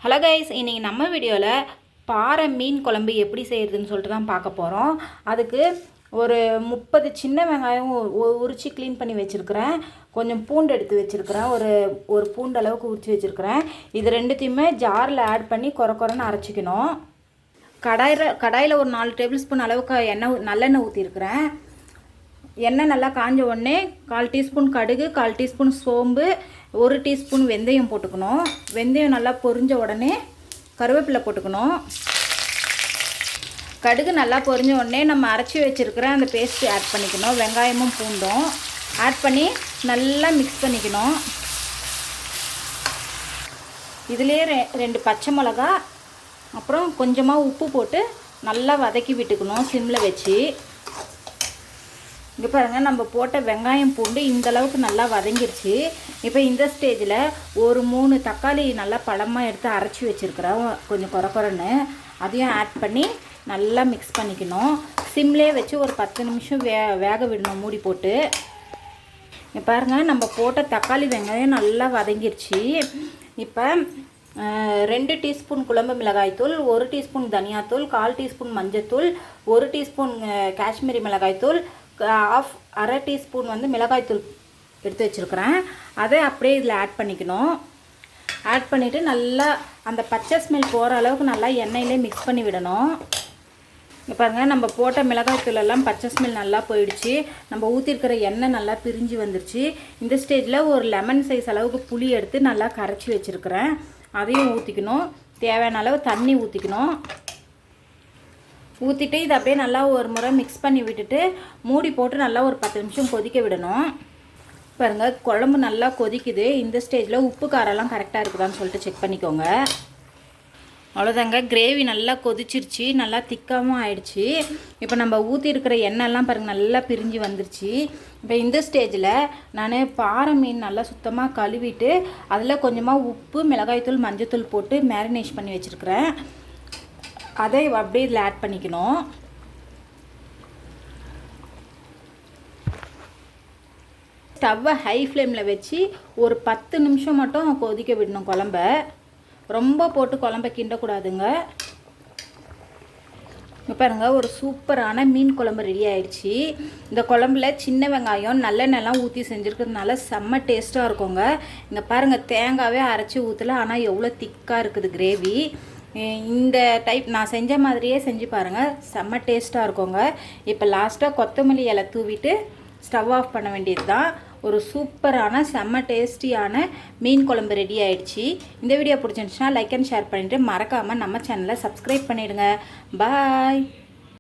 Hello guys, இன்றைக்கி நம்ம வீடியோவில் பாறை மீன் குழம்பு எப்படி செய்கிறதுன்னு சொல்லிட்டு தான் பார்க்க போகிறோம். அதுக்கு ஒரு 30 சின்ன வெங்காயம் உரித்து க்ளீன் பண்ணி வச்சுருக்கிறேன். கொஞ்சம் பூண்டு எடுத்து வச்சுருக்கிறேன். ஒரு பூண்டு அளவுக்கு உரித்து வச்சுருக்கிறேன். இது ரெண்டுத்தையுமே ஜாரில் ஆட் பண்ணி கொரன்னு அரைச்சிக்கணும். கடாயில் ஒரு 4 டேபிள் ஸ்பூன் அளவுக்கு நல்லெண்ணெய் ஊற்றிருக்கிறேன். எண்ணெய் நல்லா காஞ்ச உடனே 1/4 டீஸ்பூன் கடுகு, 1/4 டீஸ்பூன் சோம்பு, 1 டீஸ்பூன் வெந்தயம் போட்டுக்கணும். வெந்தயம் நல்லா பொரிஞ்ச உடனே கருவேப்பிலை போட்டுக்கணும். கடுகு நல்லா பொரிஞ்ச உடனே நம்ம அரைச்சி வச்சுருக்கிற அந்த பேஸ்ட்டு ஆட் பண்ணிக்கணும். வெங்காயமும் பூண்டும் ஆட் பண்ணி நல்லா மிக்ஸ் பண்ணிக்கணும். இதுலேயே 2 பச்சை மிளகா அப்புறம் கொஞ்சமாக உப்பு போட்டு நல்லா வதக்கி விட்டுக்கணும் சிம்மில் வச்சு. இங்கே பாருங்கள், நம்ம போட்ட வெங்காயம் பூண்டு இந்தளவுக்கு நல்லா வதங்கிருச்சு. இப்போ இந்த ஸ்டேஜில் ஒரு 3 தக்காளி நல்லா பழமாக எடுத்து அரைச்சி வச்சுருக்கிறோம். கொஞ்சம் கொரன்னு அதையும் ஆட் பண்ணி நல்லா மிக்ஸ் பண்ணிக்கணும். சிம்லேயே வச்சு ஒரு 10 நிமிஷம் வேக விடணும் மூடி போட்டு. இங்கே பாருங்கள், நம்ம போட்ட தக்காளி வெங்காயம் நல்லா வதங்கிருச்சு. இப்போ 2 டீஸ்பூன் குழம்பு மிளகாய்த்தூள், 1 டீஸ்பூன் தனியாத்தூள், 1/4 டீஸ்பூன் மஞ்சத்தூள், 1 டீஸ்பூன் காஷ்மீரி மிளகாய்த்தூள், அரை டீஸ்பூன் மிளகாய்த்தூள் எடுத்து வச்சுருக்கிறேன். அதை அப்படியே இதில் ஆட் பண்ணிக்கணும். ஆட் பண்ணிவிட்டு நல்லா அந்த பச்சை ஸ்மெல் போகிற அளவுக்கு நல்லா எண்ணெயிலே மிக்ஸ் பண்ணி விடணும். இங்கே பாருங்கள், நம்ம போட்ட மிளகாய்த்தூளெல்லாம் பச்சை ஸ்மெல் நல்லா போயிடுச்சு. நம்ம ஊற்றிருக்கிற எண்ணெய் நல்லா பிரிஞ்சு வந்துருச்சு. இந்த ஸ்டேஜில் ஒரு லெமன் சைஸ் அளவுக்கு புளி எடுத்து நல்லா கரைச்சி வச்சுருக்கிறேன். அதையும் ஊற்றிக்கணும். தேவையான அளவு தண்ணி ஊற்றிக்கணும். ஊற்றிட்டு இதை அப்படியே நல்லா ஒரு முறை மிக்ஸ் பண்ணி விட்டுட்டு மூடி போட்டு நல்லா ஒரு 10 நிமிஷம் கொதிக்க விடணும். பாருங்கள், குழம்பு நல்லா கொதிக்குது. இந்த ஸ்டேஜில் உப்பு காரெல்லாம் கரெக்டாக இருக்குதான்னு சொல்லிட்டு செக் பண்ணிக்கோங்க. அவ்வளோதாங்க, கிரேவி நல்லா கொதிச்சிருச்சு, நல்லா திக்காகவும் ஆயிடுச்சு. இப்போ நம்ம ஊற்றிருக்கிற எண்ணெய்லாம் பாருங்கள் நல்லா பிரிஞ்சு வந்துருச்சு. இப்போ இந்த ஸ்டேஜில் நான் பாறை மீன் நல்லா சுத்தமாக கழுவிட்டு அதில் கொஞ்சமாக உப்பு, மிளகாய்த்தூள், மஞ்சத்தூள் போட்டு மேரினேட் பண்ணி வச்சுருக்கிறேன். அதை அப்படியே இதில் ஆட் பண்ணிக்கணும். ஸ்டவ்வை ஹை ஃப்ளேமில் வச்சு ஒரு 10 நிமிஷம் மட்டும் கொதிக்க விடணும் குழம்ப. ரொம்ப போட்டு குழம்ப கிண்டக்கூடாதுங்க. பாருங்க, ஒரு சூப்பரான மீன் குழம்பு ரெடி ஆயிடுச்சு. இந்த குழம்புல சின்ன வெங்காயம் நல்லெண்ணெய்லாம் ஊற்றி செஞ்சுருக்கிறதுனால செம்ம டேஸ்ட்டாக இருக்குங்க. இங்கே பாருங்கள், தேங்காவே அரைச்சி ஊற்றல, ஆனால் எவ்வளோ திக்காக இருக்குது கிரேவி. இந்த டைப் நான் செஞ்ச மாதிரியே செஞ்சு பாருங்கள், செம்ம டேஸ்ட்டாக இருக்குங்க. இப்போ லாஸ்ட்டாக கொத்தமல்லி இலை தூவிட்டு ஸ்டவ் ஆஃப் பண்ண வேண்டியது தான். ஒரு சூப்பரான செம்ம டேஸ்டியான மீன் குழம்பு ரெடி ஆயிடுச்சு. இந்த வீடியோ பிடிச்சிருந்துச்சுன்னா லைக் அண்ட் ஷேர் பண்ணிவிட்டு மறக்காமல் நம்ம சேனலை சப்ஸ்கிரைப் பண்ணிவிடுங்க. பாய்.